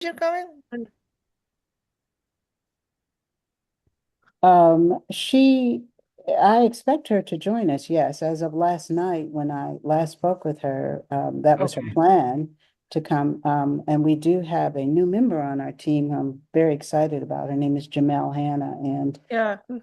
you're coming? She, I expect her to join us, yes. As of last night, when I last spoke with her, that was her Okay. plan to come. And we do have a new member on our team who I'm very excited about. Her name is Jamelle Hannah, and Yeah, we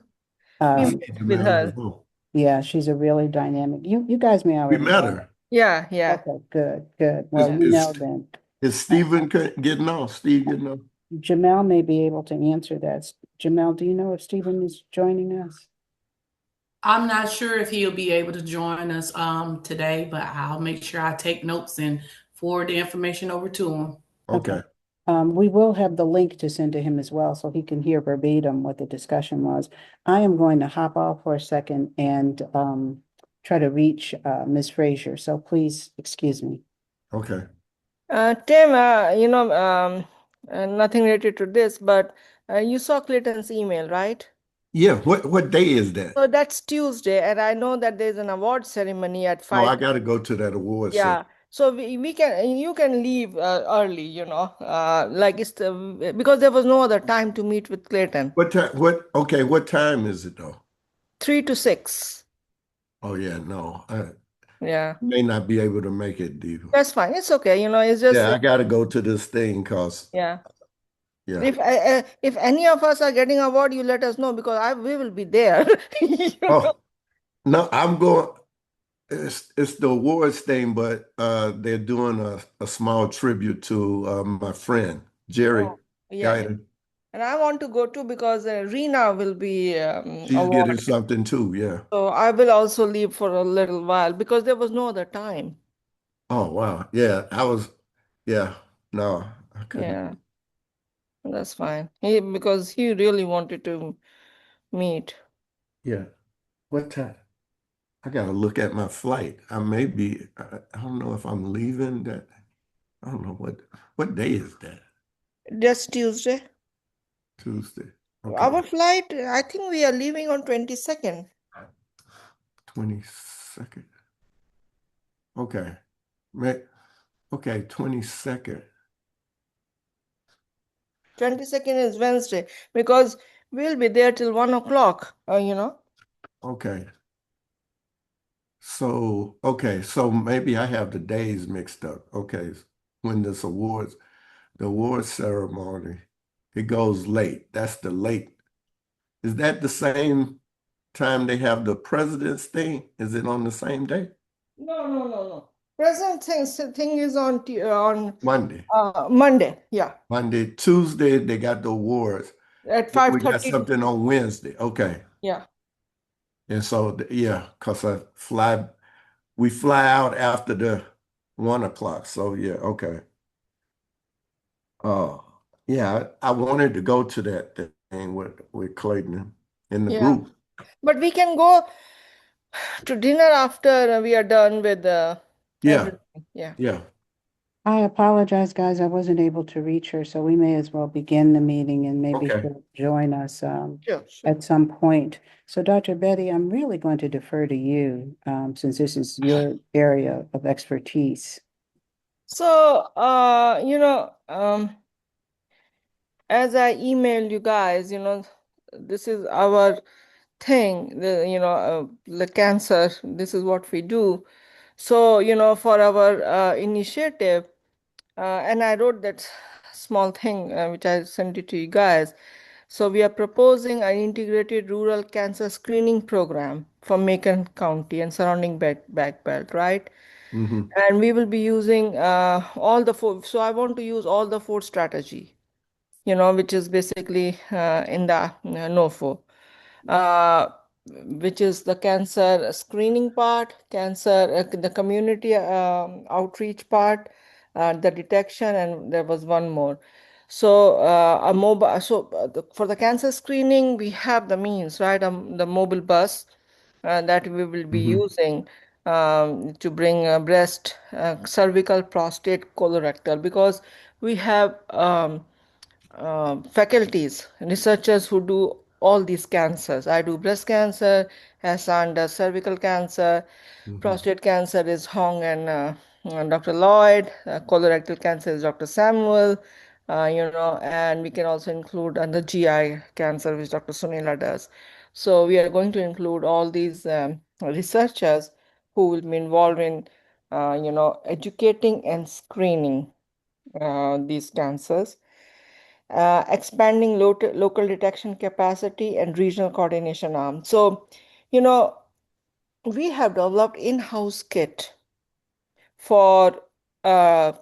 um, met with Jamelle her. Monroe. yeah, she's a really dynamic. You guys may We already met know. her. Yeah, yeah, Okay, good, good. Well, Is, yeah. you is, know then. is Uh, Stephen getting on? Steve getting on? Jamelle may be able to answer that. Jamelle, do you know if Stephen is joining us? I'm not sure if he'll be able to join us today, but I'll make sure I take notes and forward the information over to him. Okay. Okay. We will have the link to send to him as well, so he can hear verbatim what the discussion was. I am going to hop off for a second and try to reach Ms. Frazier. So please excuse me. Okay. Tim, nothing related to this, but you saw Clayton's email, right? Yeah. What day is that? So that's Tuesday, and I know that there's an award ceremony at Oh, I 5. got to go to that award ceremony. Yeah. So we can you can leave early, like because there was no other time to meet with Clayton. What time? Okay. What time is it though? 3 to 6. Oh yeah. No, I Yeah. may not be able to make it, Diva. That's fine. It's okay. It's just Yeah, I got to go to this thing cause yeah. yeah. If any of us are getting award, you let us know because I we will be there. You know. Oh no, I'm going. It's the awards thing, but they're doing a small tribute to my friend Jerry Oh, yeah, yeah. Karin. And I want to go too because Rena will be She's getting award. something too. Yeah. So I will also leave for a little while because there was no other time. Oh wow. Yeah, I was. Yeah. No, I couldn't. Yeah, that's fine. Because he really wanted to meet. Yeah. What time? I gotta look at my flight. I may be. I don't know if I'm leaving that. I don't know what day is that? Just Tuesday. Tuesday. Our Okay. flight, I think we are leaving on 22nd. 22nd. Okay. May, okay, 22nd. 22nd is Wednesday because we'll be there till 1 o'clock, Okay. So maybe I have the days mixed up. Okay. When the awards ceremony, it goes late. That's the late. Is that the same time they have the president's thing? Is it on the same day? No, no, no, no. Present thing is on Monday. Monday. Yeah, Monday, Tuesday, they got the awards. at Then we got 5:30 to something on Wednesday. Okay. yeah. And so, yeah, because we fly out after the 1 o'clock. So, yeah, okay. Oh, yeah, I wanted to go to that thing with Clayton in the Yeah. group. But we can go to dinner after we are done with Yeah, everything. Yeah. yeah. I apologize, guys. I wasn't able to reach her, so we may as well begin the meeting and maybe Okay. she'll join us Sure, sure. at some point. So, Dr. Betty, I'm really going to defer to you since this is your area of expertise. So, as I emailed you guys, this is our thing, the cancer, this is what we do. So, for our initiative, and I wrote that small thing which I sent it to you guys. So we are proposing an integrated rural cancer screening program for Macon County and surrounding back belt, right? Hmm. And we will be using all the four. So I want to use all the four strategy, which is basically in the NOFO, uh, which is the cancer screening part, the community outreach part, the detection, and there was one more. So a mobile. So for the cancer screening, we have the means, right? The mobile bus that we will be Hmm. using to bring breast, cervical, prostate, colorectal, because we have faculties, researchers who do all these cancers. I do breast cancer, Hassan does cervical cancer, Hmm. prostate cancer is Hong and Dr. Lloyd, colorectal cancer is Dr. Samuel, and we can also include the GI cancer, which Dr. Sunila does. So we are going to include all these researchers who will be involved in, educating and screening these cancers, expanding local detection capacity and regional coordination arm. So, we have developed in-house kit for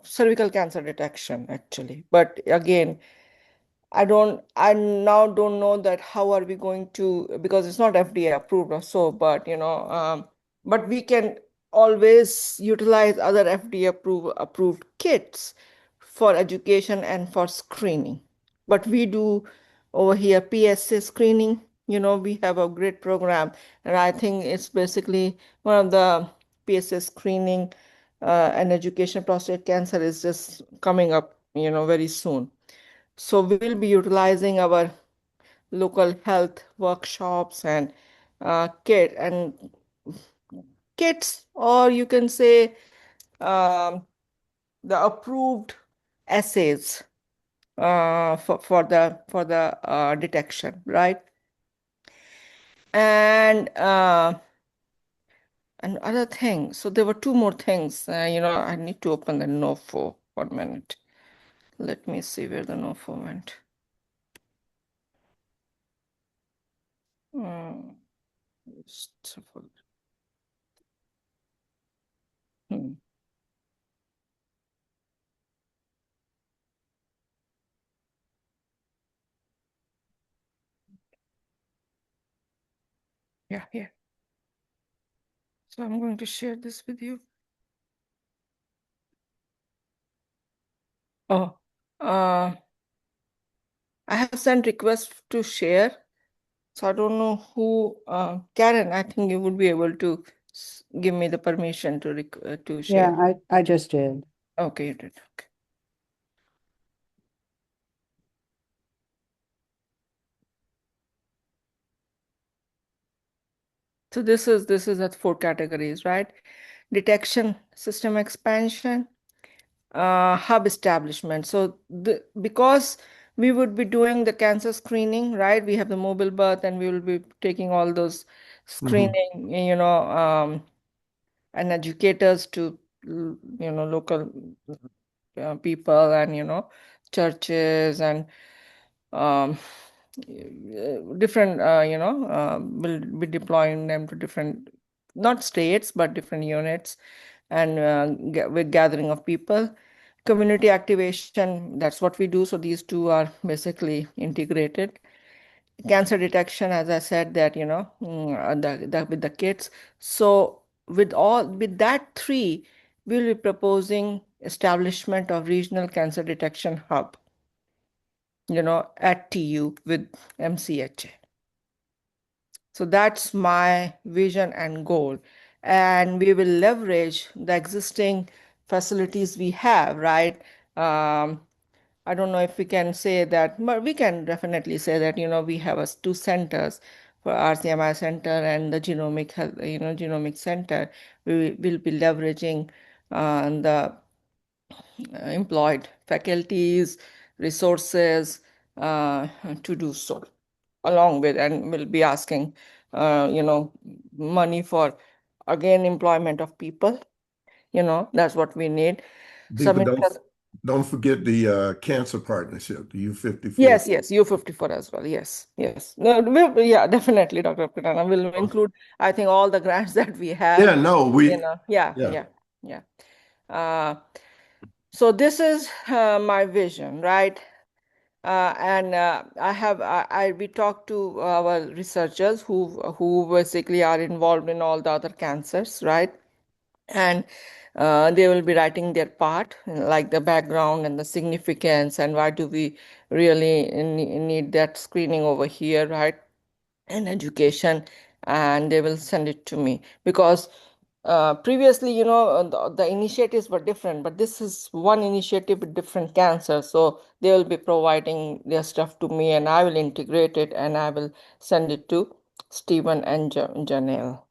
cervical cancer detection, actually. But again, I now don't know that how are we going to, because it's not FDA approved or so, but but we can always utilize other FDA approved kits for education and for screening. But we do over here PSA screening. We have a great program, and I think it's basically one of the PSA screening and education prostate cancer is just coming up, very soon. So we will be utilizing our local health workshops and kits, or you can say um, the approved assays for the detection, right? And other things. So there were two more things. I need to open the NOFO 1 minute. Let me see where the NOFO went. Hmm. Hmm. Yeah, here. So I'm going to share this with you. Oh, I have sent requests to share. So I don't know who, Karen, I think you would be able to give me the permission to share. Yeah, I just did. Okay, you did. Okay. So this is at 4 categories, right? Detection system expansion, hub establishment. So because we would be doing the cancer screening, right? We have the mobile birth, and we will be taking all those screening, and educators to, local people and, churches and um, different, will be deploying them to different, not states, but different units, and with gathering of people. Community activation, that's what we do. So these two are basically integrated. Cancer detection, as I said, that, with the kids. So with that three, we'll be proposing establishment of regional cancer detection hub, at TU with MCHA. So that's my vision and goal. And we will leverage the existing facilities we have, right? I don't know if we can say that, but we can definitely say that, we have two centers for RCMI Center and the Genomic Health, Genomic Center. We will be leveraging the employed faculties, resources to do so, along with, and we'll be asking, money for, again, employment of people. That's what we need. Deepa, Submit. don't forget the cancer partnership, the U54. Yes, U54 as well. Yes, yes. No, yeah, definitely, Dr. Pratana. We'll include, I think, all the grants that we have. Yeah, no, Yeah. So this is my vision, right? And we talked to our researchers who basically are involved in all the other cancers, right? And they will be writing their part, like the background and the significance, and why do we really need that screening over here, right? And education, and they will send it to me, because previously, the initiatives were different, but this is one initiative with different cancers. So they will be providing their stuff to me, and I will integrate it, and I will send it to Stephen and Janelle,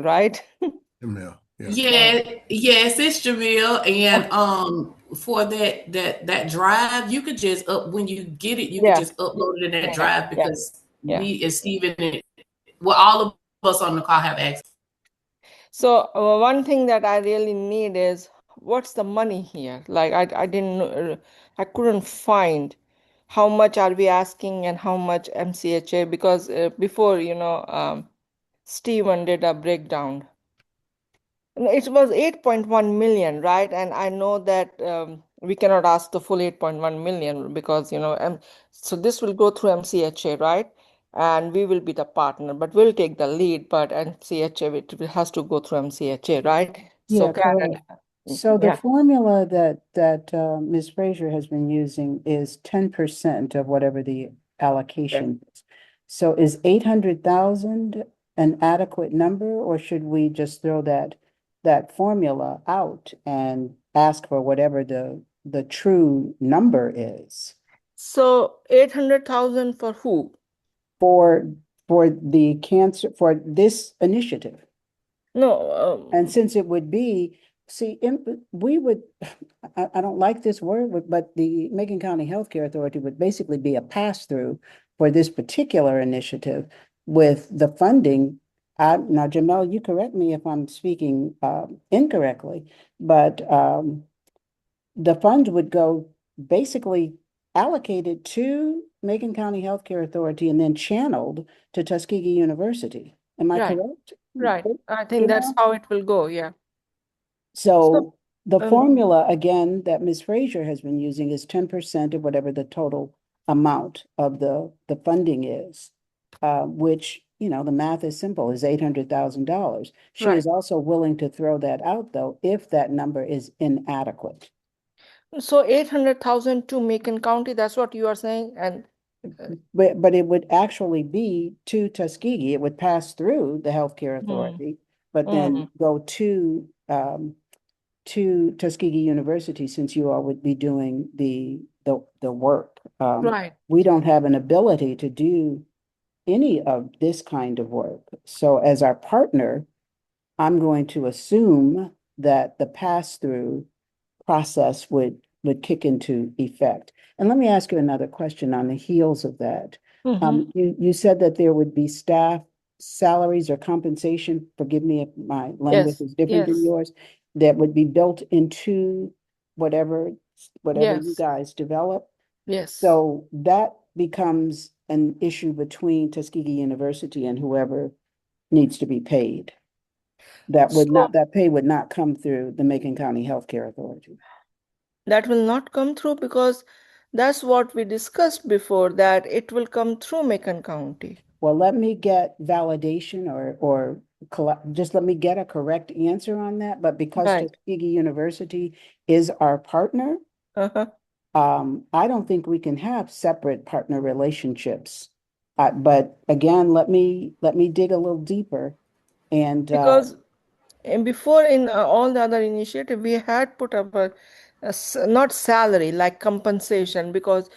right? Jamelle, yeah. Yeah, yes, it's Jamille, and for that drive, you could just when you get it, you could Yeah, just upload it in that yeah, drive yeah, because yeah. me and Steven, well, all of us on the call have access. So one thing that I really need is what's the money here? Like I didn't I couldn't find how much are we asking and how much MCHA because before Steven did a breakdown. It was 8.1 million, right? And I know that we cannot ask the full 8.1 million because, so this will go through MCHA, right? And we will be the partner, but we'll take the lead, but MCHA, it has to go through MCHA, right? So Yeah, Karen, correct. So the yeah, formula that Ms. Fraser has been using is 10% of whatever the allocation is. So is 800,000 an adequate number, or should we just throw that formula out and ask for whatever the true number is so 800,000 for who? for the cancer, for this initiative? No, And since it would be, see, we would, I don't like this word, but the Macon County Healthcare Authority would basically be a pass-through for this particular initiative with the funding. Now, Jamelle, you correct me if I'm speaking incorrectly, but the funds would go basically allocated to Macon County Healthcare Authority and then channeled to Tuskegee University. Am I right, correct? right. I think that's Jamelle? how it will go, yeah. So, So the um, formula, again, that Ms. Fraser has been using is 10% of whatever the total amount of the funding is, which, the math is simple, is $800,000. She right. is also willing to throw that out, though, if that number is inadequate. So 800,000 to Macon County, that's what you are saying? And But it would actually be to Tuskegee. It would pass through the healthcare mm, authority, but then mm, go to Tuskegee University, since you all would be doing the work. right. We don't have an ability to do any of this kind of work. So as our partner, I'm going to assume that the pass-through process would kick into effect. And let me ask you another question on the heels of that. Mm-hmm. You said that there would be staff salaries or compensation, forgive me if my language Yes, is different than yes, yours, that would be built into whatever you yes, guys develop. yes. So that becomes an issue between Tuskegee University and whoever needs to be paid. So That pay would not come through the Macon County Healthcare Authority. that will not come through because that's what we discussed before, that it will come through Macon County. Well, let me get validation or just let me get a correct answer on that. But because Right. Tuskegee University is our partner, Uh-huh. I don't think we can have separate partner relationships. But again, let me dig a little deeper. And Because before in all the other initiative, we had put up not salary, like compensation, because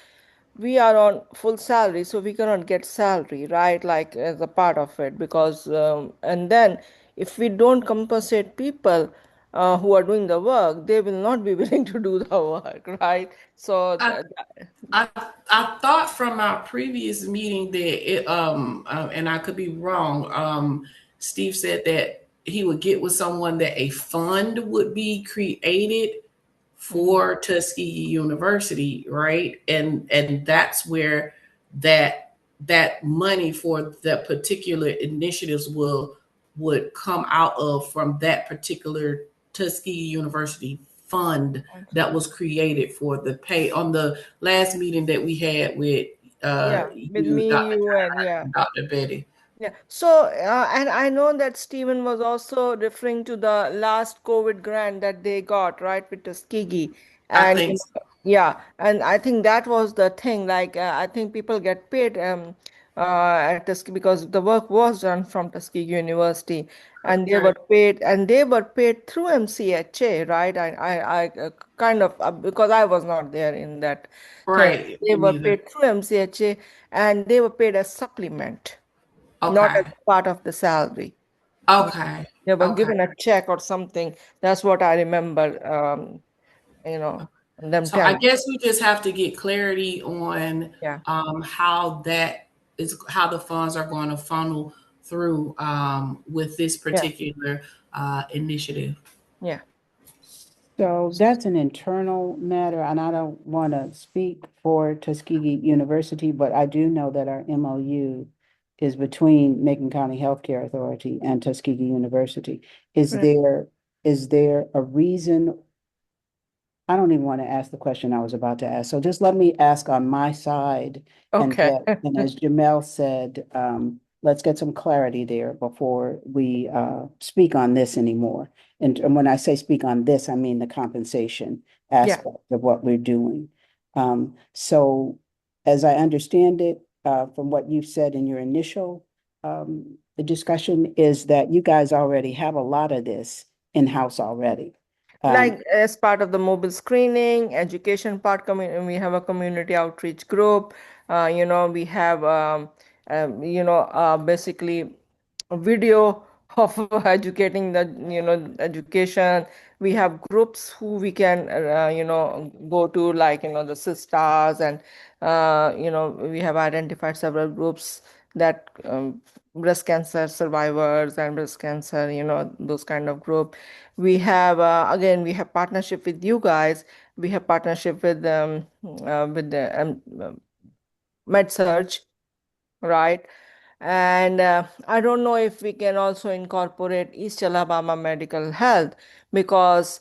we are on full salary, so we cannot get salary, right? Like as a part of it, because and then if we don't compensate people who are doing the work, they will not be willing to do the work, right? So I, I I thought from our previous meeting that and I could be wrong. Steve said that he would get with someone that a fund would be created Mhm. for Tuskegee University, right? And that's where that money for that particular initiatives would come out of, from that particular Tuskegee University fund that was created for the pay. On the last meeting that we had with Yeah, with you, me, Dr. you, and Karin, yeah. and Dr. Betty. Yeah. So, and I know that Stephen was also referring to the last COVID grant that they got, right, with Tuskegee. I And think yeah, and I think that was the thing. Like, I think people get paid at Tuskegee because the work was done from Tuskegee University, and they were paid through MCHA, right? I kind of because I was not there in that thing. right, They me were neither. paid through MCHA, and they were paid as supplement, not as Okay. part of the salary. Okay. They were Okay. given a check or something. That's what I remember. You know. them So I tell. guess we just have to get clarity on Yeah. how the funds are going to funnel through with this Yeah. particular initiative. Yeah. So that's an internal matter, and I don't want to speak for Tuskegee University, but I do know that our MOU is between Macon County Healthcare Authority and Tuskegee University. Is Right. there a reason? I don't even want to ask the question I was about to ask. So just let me ask on my side, Okay. and as Jamelle said, let's get some clarity there before we speak on this anymore. And when I say speak on this, I mean the compensation Yeah. aspect of what we're doing. So as I understand it, from what you've said in your initial the discussion, is that you guys already have a lot of this in-house already. Like as part of the mobile screening, education part, we have a community outreach group. We have, basically a video of educating the, education. We have groups who we can, go to, like, the sisters, and, we have identified several groups that breast cancer survivors and breast cancer, those kind of group. We have, again, we have partnership with you guys. We have partnership with the MedSurge, right? And I don't know if we can also incorporate East Alabama Medical Health, because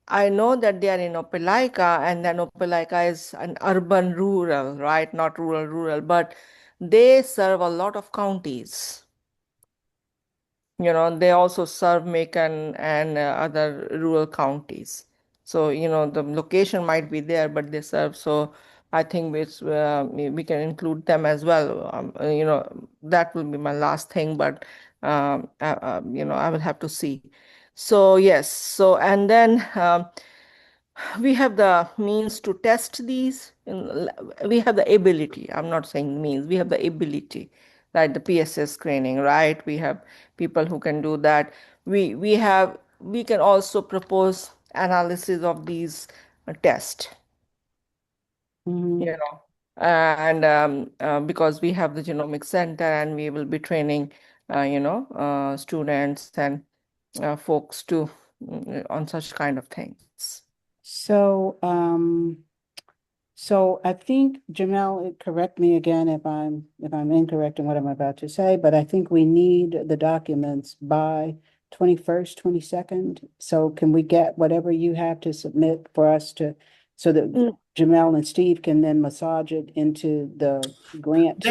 I know that they are in Opelika, and then Opelika is an urban rural, right? Not rural, but they serve a lot of counties. They also serve Macon and other rural counties. So, the location might be there, but they serve. So I think we can include them as well. That will be my last thing, but, I will have to see. So, yes. So, and then we have the means to test these. We have the ability. I'm not saying means. We have the ability, like the PSS screening, right? We have people who can do that. We can also propose analysis of these tests, Mhm. and because we have the genomic center, and we will be training, students and folks to on such kind of things. So, so I think Jamelle, correct me again if I'm incorrect in what I'm about to say, but I think we need the documents by 21st, 22nd. So can we get whatever you have to submit for us so that Mm. Jamelle and Steve can then massage it into the grant?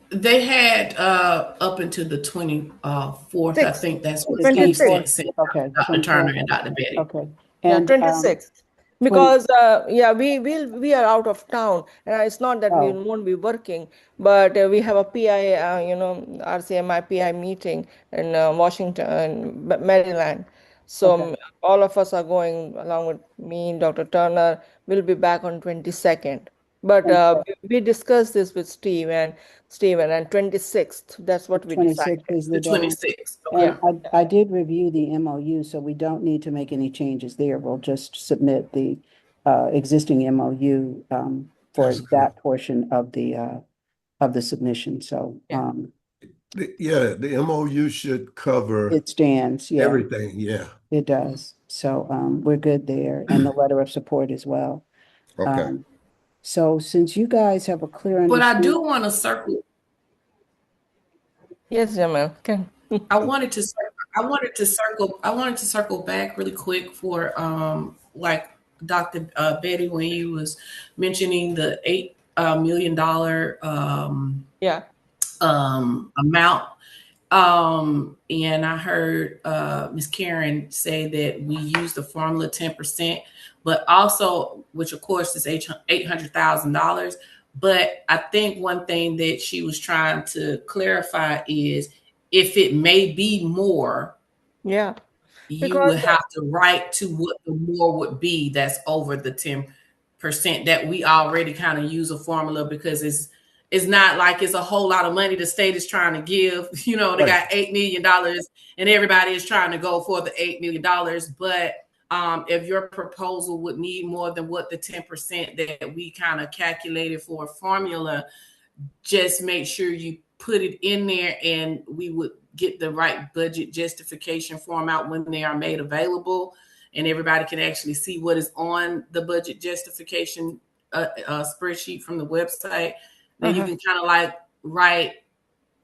They had up until the 24th. I Six. think that's what The Steve 26. sent Okay, Dr. 24th. Turner and Dr. Betty. Okay. Yeah, And 26th. 20, Because we are out of town, and it's not that we oh, won't be working, but we have a PI, RCMI PI meeting in Washington, Maryland. So okay, all of us are going along with me, Dr. Turner. Will be back on 22nd. But 26th. we discussed this with Steven, and 26th. That's what we 26th decided. is the The deadline. 26th. And Yeah. I did review the MOU, so we don't need to make any changes there. We'll just submit the existing MOU for That's good. that portion of the submission. So Yeah. Yeah, the MOU should cover it stands, yeah, everything. Yeah. it does. So we're good there, and the letter of support as well. Okay. So since you guys have a clear But I understanding, do want to circle. Yes, Jamel. Can. I wanted to circle back really quick for like Dr. Betty, when you was mentioning the $8 million Yeah. amount. And I heard Ms. Karin say that we use the formula 10%, but also, which of course is $800,000. But I think one thing that she was trying to clarify is if it may be more, Yeah. you Because would have to write to what the more would be that's over the 10% that we already kind of use a formula, because it's not like it's a whole lot of money the state is trying to give. They Right. got $8 million and everybody is trying to go for the $8 million. But if your proposal would need more than what the 10% that we kind of calculated for a formula, just make sure you put it in there, and we would get the right budget justification form out when they are made available, and everybody can actually see what is on the budget justification spreadsheet from the website. Then you can kind of like write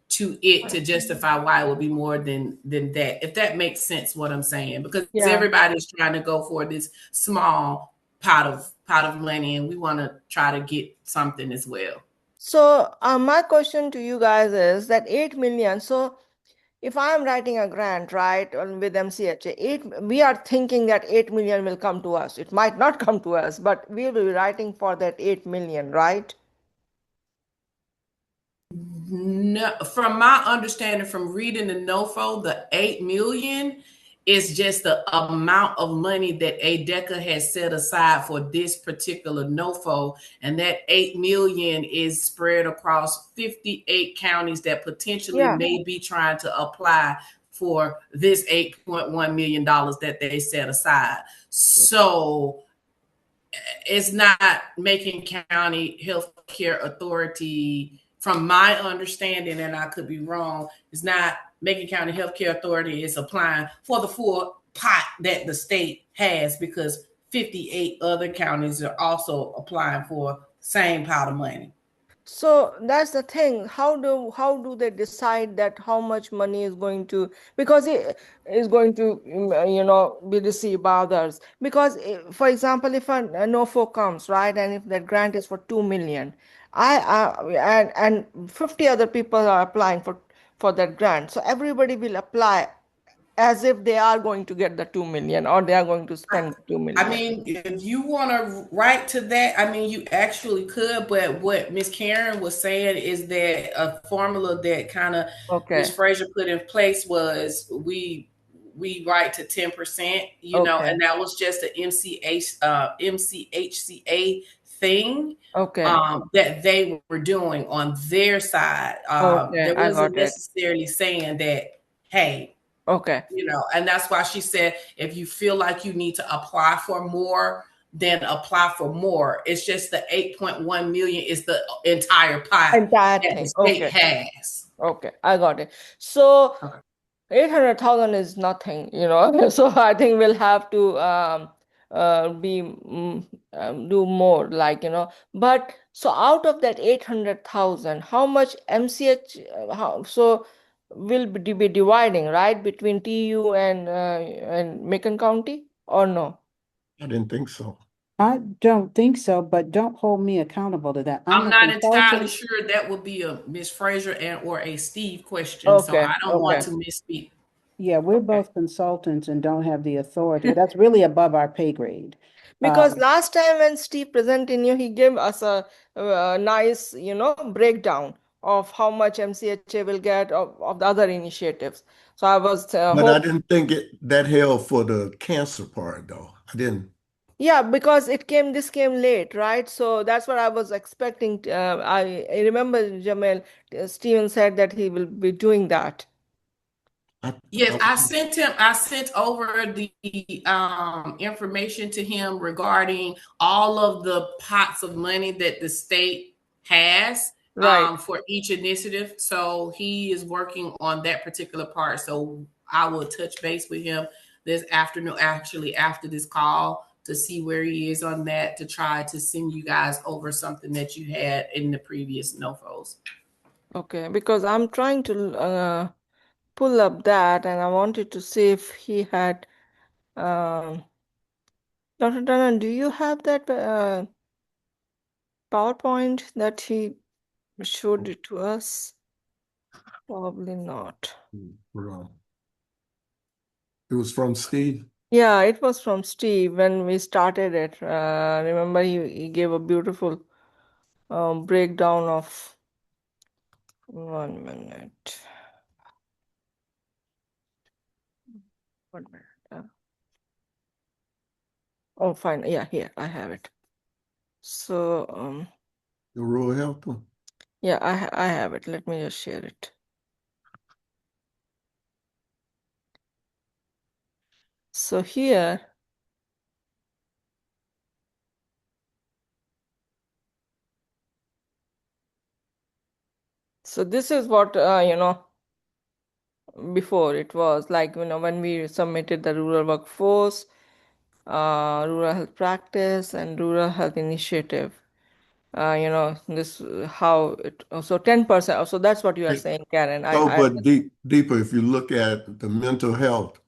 to it to justify why it would be more than that, if that makes sense what I'm saying, because everybody's trying to go for this small pot of money, and we want to try to get something as well. So my question to you guys is that 8 million. So if I'm writing a grant, right, with MCHA, we are thinking that 8 million will come to us. It might not come to us, but we will be writing for that 8 million, right? No, from my understanding from reading the NOFO, the 8 million is just the amount of money that ADECA has set aside for this particular NOFO, and that 8 million is spread across 58 counties that potentially may be trying to apply for this $8.1 million that they set aside. So it's not Macon County Healthcare Authority, from my understanding, and I could be wrong, it's not Macon County Healthcare Authority is applying for the full pot that the state has, because 58 other counties are also applying for the same pot of money. So that's the thing. How do they decide that how much money is going to, because it is going to be received by others? Because for example, if a NOFO comes, right, and if that grant is for 2 million, and 50 other people are applying for that grant, so everybody will apply as if they are going to get the 2 million, or they are going to spend 2 million. I mean, if you want to write to that, I mean, you actually could, but what Miss Karen was saying is that a formula that kind of Miss Frazier put in place was we write to 10%, and that was just the MCHCA thing that they were doing on their side. That wasn't necessarily saying that, hey, and that's why she said, if you feel like you need to apply for more, then apply for more. It's just the 8.1 million is the entire pot that the state has. Okay, I got it. So 800,000 is nothing, so I think we'll have to do more, but so out of that 800,000, how much MCH, so will be dividing, right, between TU and Macon County, or no? I didn't think so. I don't think so, but don't hold me accountable to that. I'm not entirely sure. That would be a Miss Frazier or a Steve question, so I don't want to misspeak. Yeah, we're both consultants and don't have the authority. That's really above our pay grade. Because last time when Steve presented, he gave us a nice, breakdown of how much MCHA will get of the other initiatives. So I was but I didn't think that held for the cancer part, though. I didn't. Yeah, because this came late, right? So that's what I was expecting. I remember Jamelle, Steven said that he will be doing that. Yes, I sent over the information to him regarding all of the pots of money that the state has for each initiative. So he is working on that particular part. So I will touch base with him this afternoon, actually after this call, to see where he is on that, to try to send you guys over something that you had in the previous NOFOs. Okay, because I'm trying to pull up that, and I wanted to see if he had. Dr. Danan, do you have that PowerPoint that he showed it to us? Probably not. It was from Steve? Yeah, it was from Steve when we started it. Remember, he gave a beautiful breakdown of 1 minute. 1 minute. Oh, fine. Yeah, here, I have it. So, The rural health one? yeah, I have it. Let me just share it. So here, So this is what, before it was like, when we submitted the rural workforce, rural health practice, and rural health initiative. This how it, so 10%. So that's what you are saying, Karen. So, I but deeper, if you look at the mental health,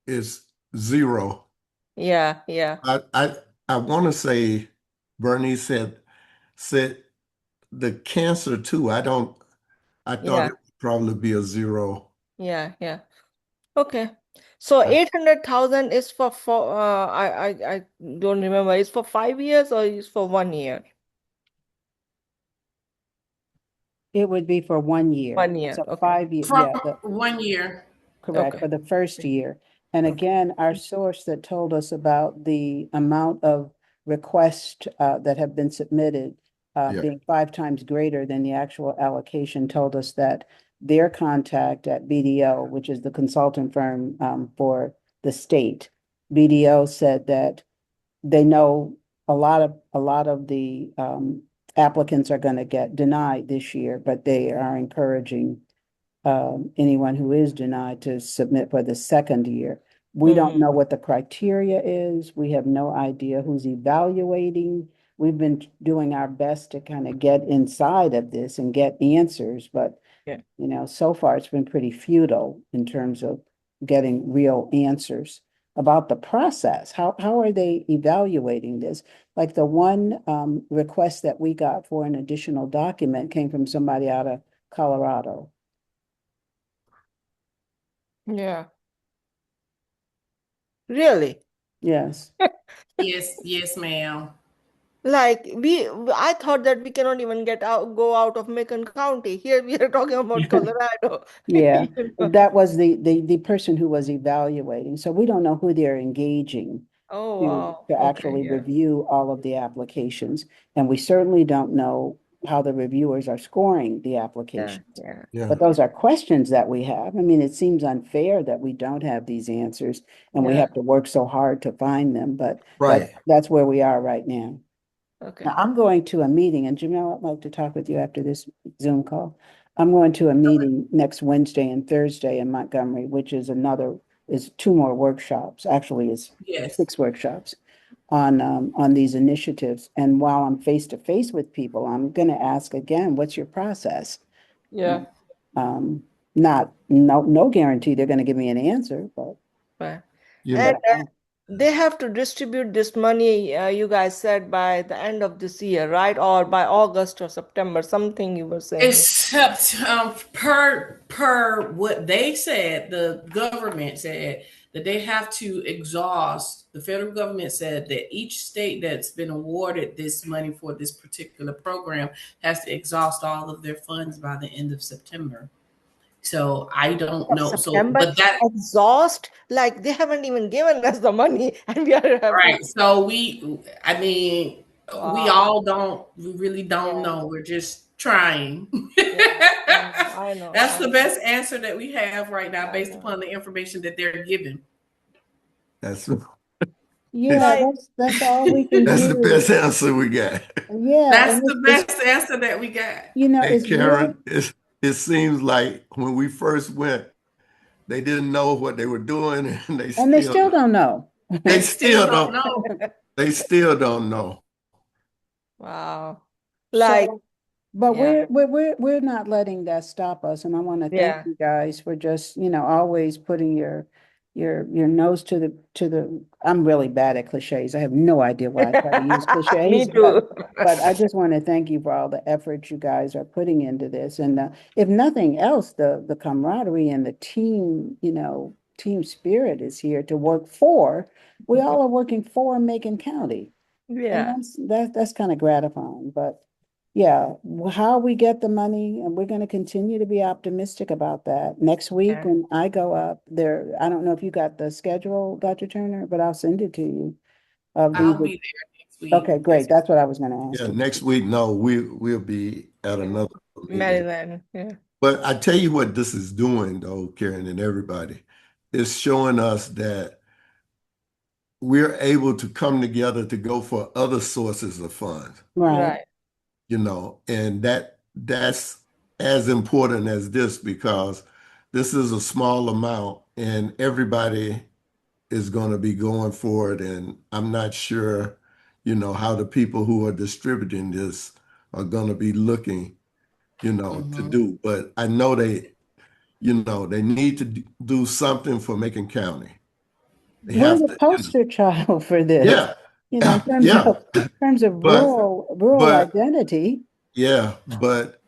it's zero. yeah, yeah, I want to say Bernice said the cancer too. I thought yeah, it would probably be a zero. yeah. Okay. So I- 800,000 is for I don't remember. It's for 5 years or is for 1 year? It would be for 1 year. 1 year. So Okay. 5 year, From yeah, 1 year. correct, Okay. for the first year. And Okay. again, our source that told us about the amount of requests that have been submitted Yeah. being 5 times greater than the actual allocation told us that their contact at BDO, which is the consultant firm for the state, BDO said that they know a lot of the applicants are going to get denied this year, but they are encouraging anyone who is denied to submit for the second year. We don't know what the criteria is. We have no idea who's evaluating. We've been doing our best to kind of get inside of this and get answers, but Yeah. so far it's been pretty futile in terms of getting real answers about the process. How are they evaluating this? Like the one request that we got for an additional document came from somebody out of Colorado. Yeah. Really? Yes. Yes, ma'am. Like I thought that we cannot even go out of Macon County. Here we are talking about Colorado. Yeah, You know? that was the person who was evaluating. So we don't know who they're engaging Oh, to wow. to Okay, actually yeah. review all of the applications. And we certainly don't know how the reviewers are scoring the Yeah, applications. yeah. Yeah. But those are questions that we have. I mean, it seems unfair that we don't have these answers and we Yeah. have to work so hard to find them, but Right. that's where we are right now. Okay. Now, I'm going to a meeting, and Jamelle, I'd like to talk with you after this Zoom call. I'm going to a meeting next Wednesday and Thursday in Montgomery, which is two more workshops. Actually, it's Yes. 6 workshops on these initiatives. And while I'm face to face with people, I'm going to ask again, what's your process? Yeah. No guarantee they're going to give me an answer, but Right. You And know, they have to distribute this money, you guys said by the end of this year, right? Or by August or September, something you were saying. Except per what they said, the government said that they have to exhaust. The federal government said that each state that's been awarded this money for this particular program has to exhaust all of their funds by the end of September. So I don't Of know. So, September, but that exhaust, like they haven't even given us the money and we are have right. to. So I mean, we Wow. all we really don't Yeah. know. We're just trying. Yeah. I know. That's the best answer that we have right now I based know. upon the information that they're giving. that's yeah, Right. that's all we can that's the do. best answer we got. Yeah, That's and the best answer that we got. Hey, it's really, Karen, it seems like when we first went, they didn't know what they were doing, and and they still don't know. they They still still don't don't know. they still don't know. Wow. Like, So, but yeah, we're not letting that stop us. And I want to thank yeah. you guys for just, always putting your nose to the I'm really bad at cliches. I have no idea why I try to use Me cliches, too. but I just want to thank you for all the effort you guys are putting into this. And if nothing else, the camaraderie and the team, team spirit is here to work for. We all are working for Macon County. And Yeah, that's kind of gratifying. But yeah, how we get the money, and we're going to continue to be optimistic about that. Next week yeah. when I go up there, I don't know if you got the schedule, Dr. Turner, but I'll send it to you. Of I'll the be there next week. Okay, great. That's what I was going to ask Yeah, you. next week, no, we'll be at another meeting. Maryland. Yeah. But I tell you what this is doing, though, Karen and everybody, it's showing us that we're able to come together to go for other sources of funds, Right. Right. and that's as important as this because this is a small amount and everybody is going to be going for it. And I'm not sure, how the people who are distributing this are going to be looking, to do. But I know they need to do something for Macon County. They We're have the to, poster child for this, yeah, in yeah. terms of But, rural but identity. yeah, but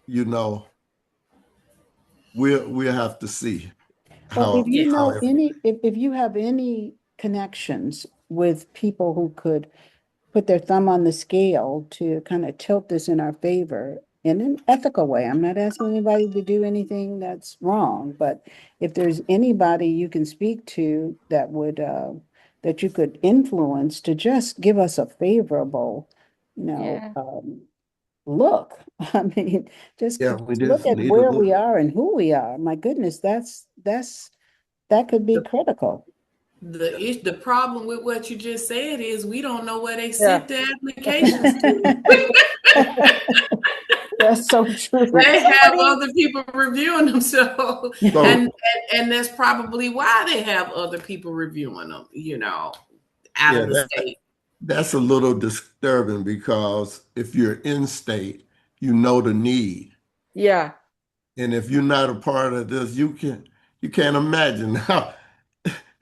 you know, we'll have to see Well, if how you how know everything. if you have any connections with people who could put their thumb on the scale to kind of tilt this in our favor in an ethical way. I'm not asking anybody to do anything that's wrong, but if there's anybody you can speak to that would that you could influence to just give us a favorable, Yeah. look. I mean, just Yeah, we look just at need a where we little. are and who we are. My goodness, that could be critical. The problem with what you just said is we don't know where they Yeah. sent the applications to. That's so true. But They have somebody, other people reviewing them, so So and that's probably why they have other people reviewing them, out yeah, of the state. that's a little disturbing because if you're in state, you know the need. yeah, And if you're not a part of this, you can't imagine how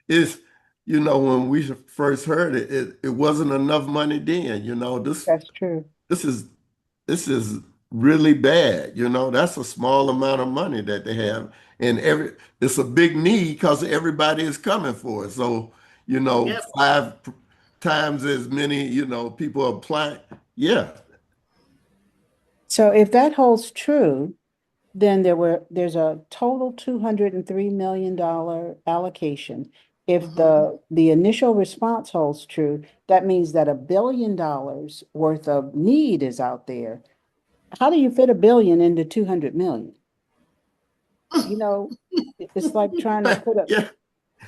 it's, when we first heard it, it wasn't enough money then. That's true. This is this is really bad. That's a small amount of money that they have. And it's a big need because everybody is coming for it. So, Yep. five times as many, people applying. Yeah. So if that holds true, then there's a total $203 million allocation. If the initial response holds true, that means that $1 billion worth of need is out there. How do you fit $1 billion into 200 million? It's like trying to put a Yeah.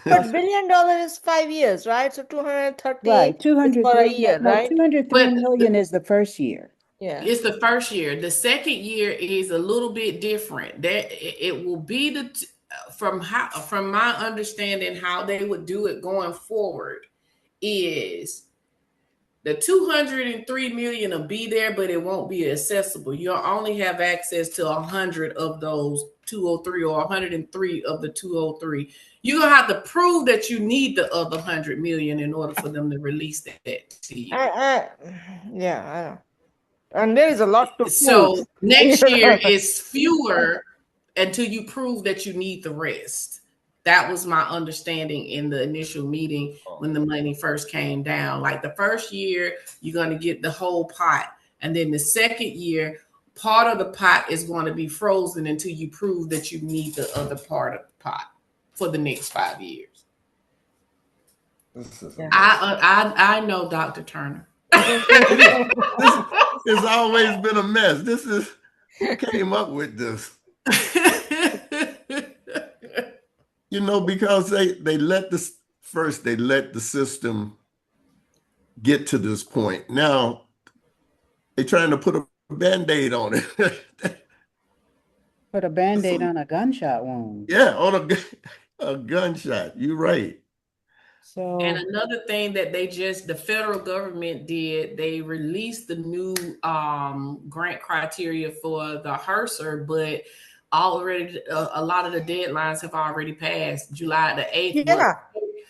but $1 billion is 5 years, right? So 230 right, is for a year, right? 203 But million is the first year. Yeah. it's the first year. The second year is a little bit different. That it will be from my understanding how they would do it going forward is the 203 million will be there, but it won't be accessible. You'll only have access to 100 of those 203 or 103 of the 203. You're gonna have to prove that you need the other 100 million in order for them to release that to you. Yeah, I know. And there is a lot to prove. So next year is fewer until you prove that you need the rest. That was my understanding in the initial meeting when the money first came down. Like the first year, you're going to get the whole pot. And then the second year, part of the pot is going to be frozen until you prove that you need the other part of the pot for the next 5 years. Yeah. I know, Dr. Turner. This has always been a mess. Who came up with this? Because they let the system get to this point. Now they're trying to put a Band-Aid on it. Put a Band-Aid on a gunshot wound. Yeah, on a gunshot. You're right. So And another thing that the federal government did, they released the new grant criteria for the HRSA, but already a lot of the deadlines have already passed. July the 8th. Yeah.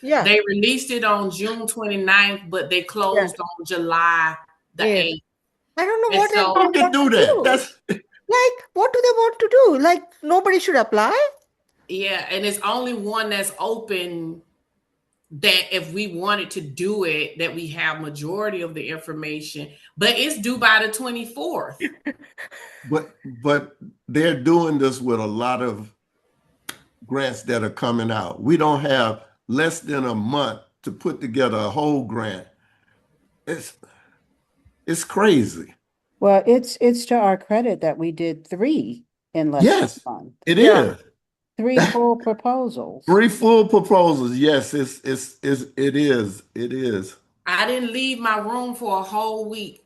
Yeah. They released it on June 29th, but they closed on July the 8th. I don't know And what they so- Who can do that? That's like, what do they want to do? Like, nobody should apply? Yeah, and it's only one that's open that if we wanted to do it, that we have majority of the information, but it's due by the 24th. but they're doing this with a lot of grants that are coming out. We don't have less than a month to put together a whole grant. It's crazy. well, it's to our credit that we did 3 in less than Yes, a month. it Yeah. is. 3 full proposals. 3 full proposals. Yes, it is. It is. I didn't leave my room for a whole week.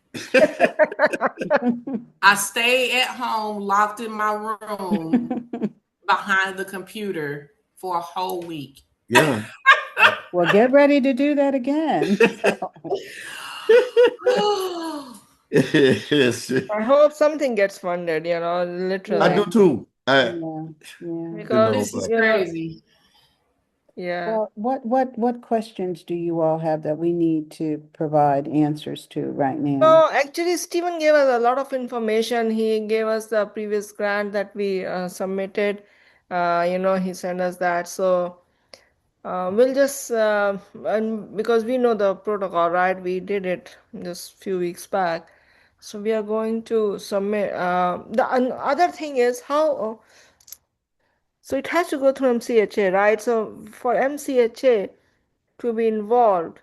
I stayed at home, locked in my room behind the computer for a whole week. Yeah. Well, get ready to do that again. Yes. I hope something gets funded, I literally. Yeah, do too. yeah, yeah. Because, This is But crazy. yeah. Well, what questions do you all have that we need to provide answers to right now? No, actually, Stephen gave us a lot of information. He gave us the previous grant that we submitted. He sent us that. So we'll just, and because we know the protocol, right? We did it just few weeks back. So we are going to submit. Other thing is how, so it has to go through MCHA, right? So for MCHA to be involved,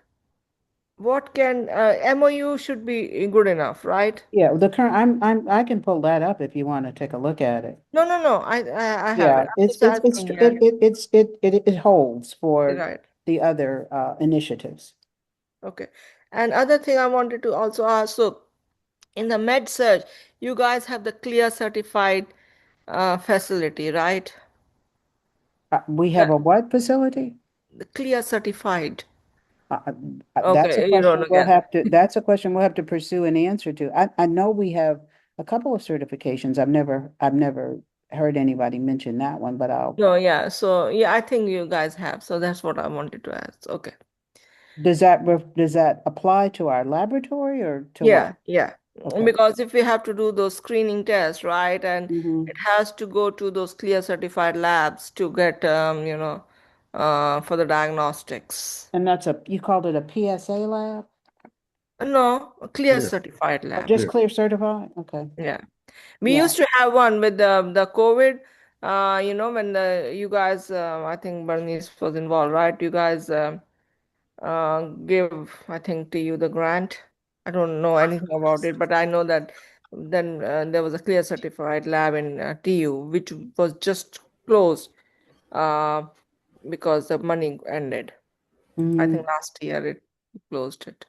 what can, MOU should be good enough, right? Yeah, the current, I can pull that up if you want to take a look at it. No, no, no. I have it. Yeah, I'm just asking. Yeah, it holds for right. the other initiatives. Okay. And other thing I wanted to also ask, so in the med surge, you guys have the clear certified facility, right? We have That a what facility? the clear certified. Uh, that's a Okay, you don't question know again. that's a question we'll have to pursue an answer to. I know we have a couple of certifications. I've never heard anybody mention that one, but No, yeah. So yeah, I think you guys have. So that's what I wanted to ask. Okay. does that apply to our laboratory or to what? Yeah, yeah. Okay. Because if we have to do those screening tests, right, and Hmm. it has to go to those clear certified labs to get, for the diagnostics. And that's you called it a PSA lab? No, a clear clear, certified Oh, lab. just clear. clear certified? Okay. Yeah. We Yeah. used to have one with the COVID, when you guys, I think Bernice was involved, right? You guys give, I think, to you the grant. I don't know anything about it, but I know that then there was a clear certified lab in TU, which was just closed uh, because the money ended. I Mm. think last year it closed it.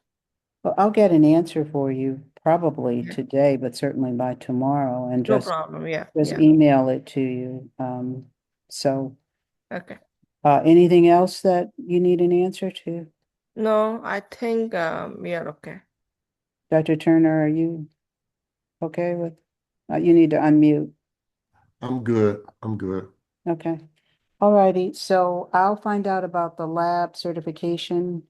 Well, I'll get an answer for you probably Yeah. today, but certainly by tomorrow, and No problem. Yeah, just yeah. email it to you. So Okay. anything else that you need an answer to? No, I think we are okay. Dr. Turner, are you okay with? You need to unmute. I'm good. I'm good. Okay. All righty. So I'll find out about the lab certification.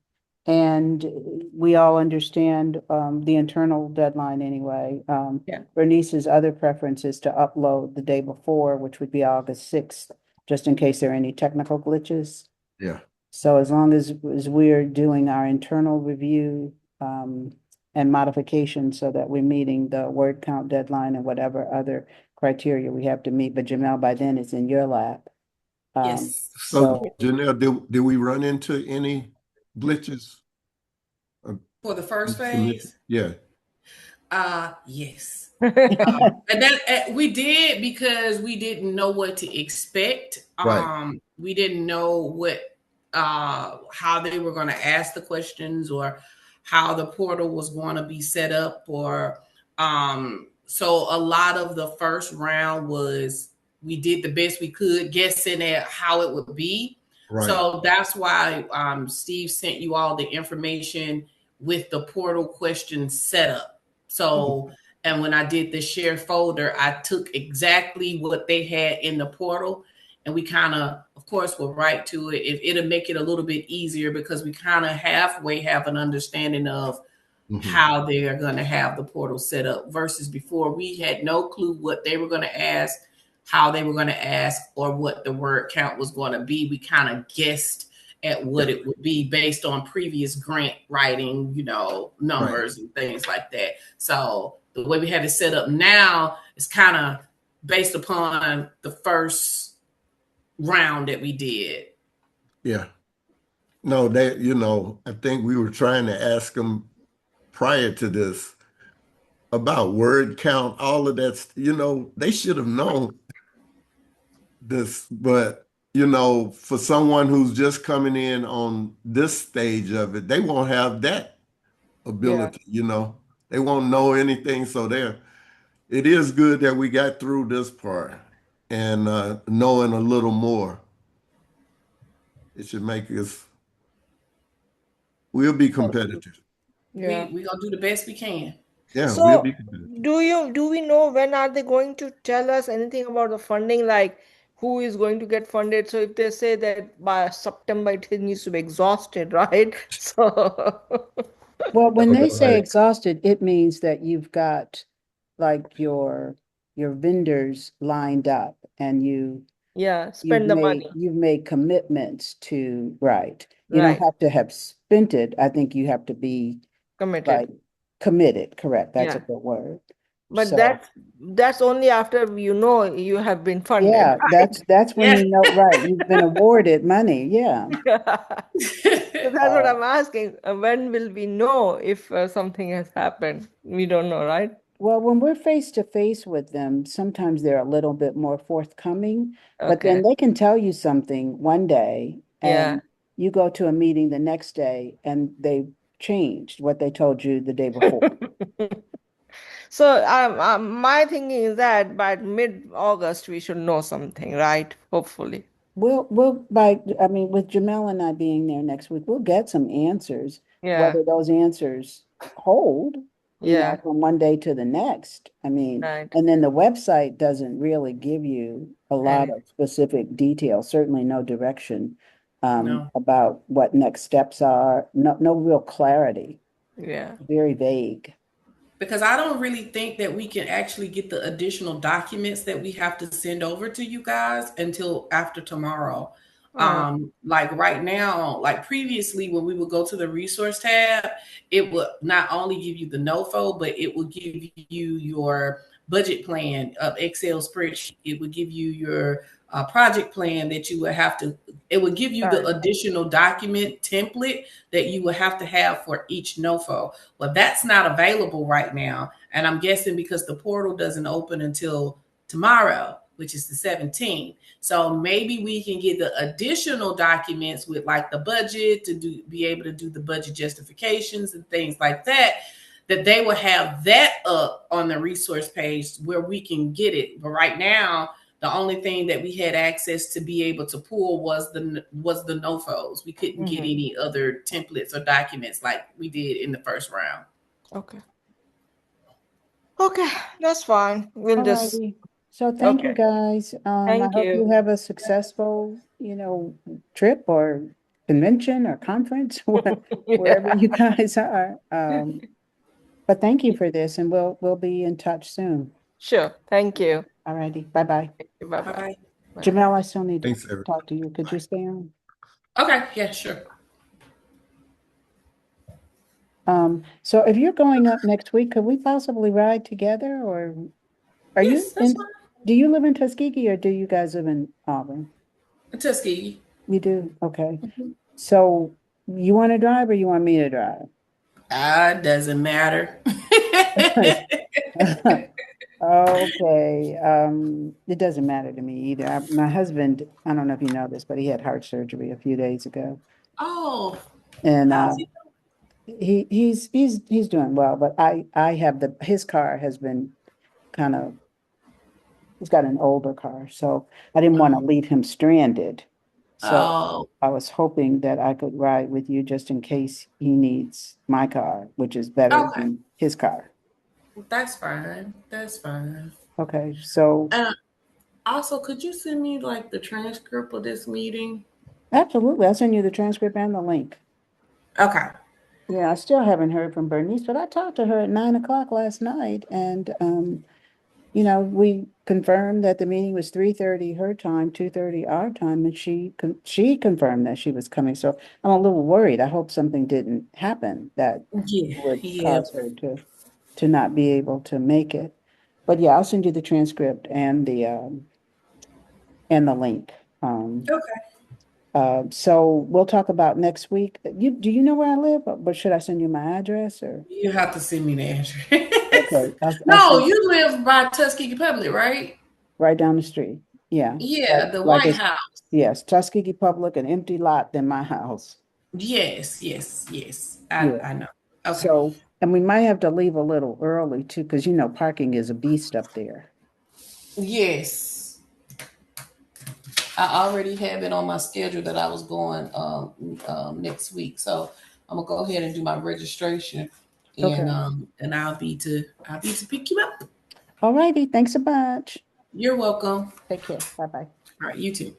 And we all understand the internal deadline anyway. Yeah. Bernice's other preference is to upload the day before, which would be August 6th, just in case there are any technical glitches. Yeah. So as long as we're doing our internal review and modification so that we're meeting the word count deadline and whatever other criteria we have to meet. But Jamelle, by then it's in your lab. Yes. So So Janelle, did we run into any glitches? Uh, For the first submission? phase? Yeah. Yes. And that we did because we didn't know what to expect. Right. We didn't know how they were going to ask the questions or how the portal was going to be set up or so a lot of the first round was we did the best we could guessing at how it would be. Right. So that's why Steve sent you all the information with the portal question set up. So and when I did the share folder, I took exactly what they had in the portal and we kind of course, will write to it. It'll make it a little bit easier because we kind of halfway have an understanding of how they are going to have the portal set up versus before we had no clue what they were going to ask, how they were going to ask, or what the word count was going to be. We kind of guessed at what it would be based on previous grant writing, numbers and things like that. So the way we have it set up now is kind of based upon the first round that we did. Yeah. No, I think we were trying to ask them prior to this about word count, all of that. They should have known this, but for someone who's just coming in on this stage of it, they won't have that Yeah. ability. They won't know anything. So it is good that we got through this part and knowing a little more. It should make us, we'll be competitive. Yeah. We gonna do the best we can. Yeah, we'll So be competitive. do we know when are they going to tell us anything about the funding, like who is going to get funded? So if they say that by September it needs to be exhausted, right? So Well, when they say Right. exhausted, it means that you've got like your vendors lined up and yeah, spend the money. you've made commitments to, right. You don't Right. have to have spent it. I think you have to be Committed. like committed, correct. That's a Yeah. good word. But So that's only after you know you have been funded, yeah, that's when Yeah. you know, right, you've been awarded money. Yeah. right? So that's what I'm asking. When will we know if something has happened? We don't know, right? Well, when we're face to face with them, sometimes they're a little bit more forthcoming, but then Okay. they can tell you something one day Yeah. and you go to a meeting the next day and they changed what they told you the day before. So my thinking is that by mid-August we should know something, right? Hopefully. I mean, with Jamelle and I being there next week, we'll get some answers. Yeah. Whether those answers hold, Yeah. from one day to the next. I mean, Right. and then the website doesn't really give you a lot And of specific details, certainly no direction No. about what next steps are. No real clarity, yeah. very vague. Because I don't really think that we can actually get the additional documents that we have to send over to you guys until after tomorrow. Oh, Like right now, like previously when we would go to the resource tab, it would not only give you the NOFO, but it would give you your budget plan of Excel spreadsheet. It would give you your project plan that you would have to, it would give you the sorry. additional document template that you would have to have for each NOFO. Well, that's not available right now. And I'm guessing because the portal doesn't open until tomorrow, which is the 17th. So maybe we can get the additional documents with like the budget to be able to do the budget justifications and things like that, that they will have that up on the resource page where we can get it. But right now, the only thing that we had access to be able to pull was the NOFOs. We couldn't get any other templates or documents like we did in the first round. Okay. Okay, that's fine. We'll All just righty. So thank you okay. guys. I Thank hope you you. have a successful, trip or convention or conference, wherever Yeah. you guys are. But thank you for this, and we'll be in touch soon. Sure. Thank you. All righty. Bye-bye. Bye-bye. Bye-bye. Bye. Jamelle, I still need to Thanks, everyone. talk to you. Could you stay on? Okay, yeah, sure. So if you're going up next week, could we possibly ride together, or are you Yes, that's fine. do you live in Tuskegee or do you guys live in Auburn? Tuskegee. You do? Okay. So you want to drive or you want me to drive? Doesn't matter. Okay. It doesn't matter to me either. My husband, I don't know if you know this, but he had heart surgery a few days ago. Oh, And how's he he's doing well, but I have his car has been kind of, he's got an older car, so I didn't want to leave him stranded. So Oh, I was hoping that I could ride with you just in case he needs my car, which is better okay. than his car. That's fine. That's fine. Okay, so Also, could you send me like the transcript of this meeting? absolutely, I'll send you the transcript and the link. Okay. Yeah, I still haven't heard from Bernice, but I talked to her at 9 o'clock last night, and we confirmed that the meeting was 3:30 her time, 2:30 our time, and she confirmed that she was coming. So I'm a little worried. I hope something didn't happen that Yeah. would Yeah. cause her to not be able to make it. But yeah, I'll send you the transcript and the link. Okay. So we'll talk about next week. Do you know where I live? But should I send you my address or? You have to send me the address. Okay, I'll No, send you live by Tuskegee Public, right? right down the street. Yeah. Yeah, the Like White it's, House. yes, Tuskegee Public, an empty lot than my house. Yes, yes, yes. Yeah. I know. Okay. So, And we might have to leave a little early too, because parking is a beast up there. Yes. I already have it on my schedule that I was going next week. So I'm gonna go ahead and do my registration, Okay. and I'll be to pick you up. All righty. Thanks a bunch. You're welcome. Take care. Bye-bye. All right, you too.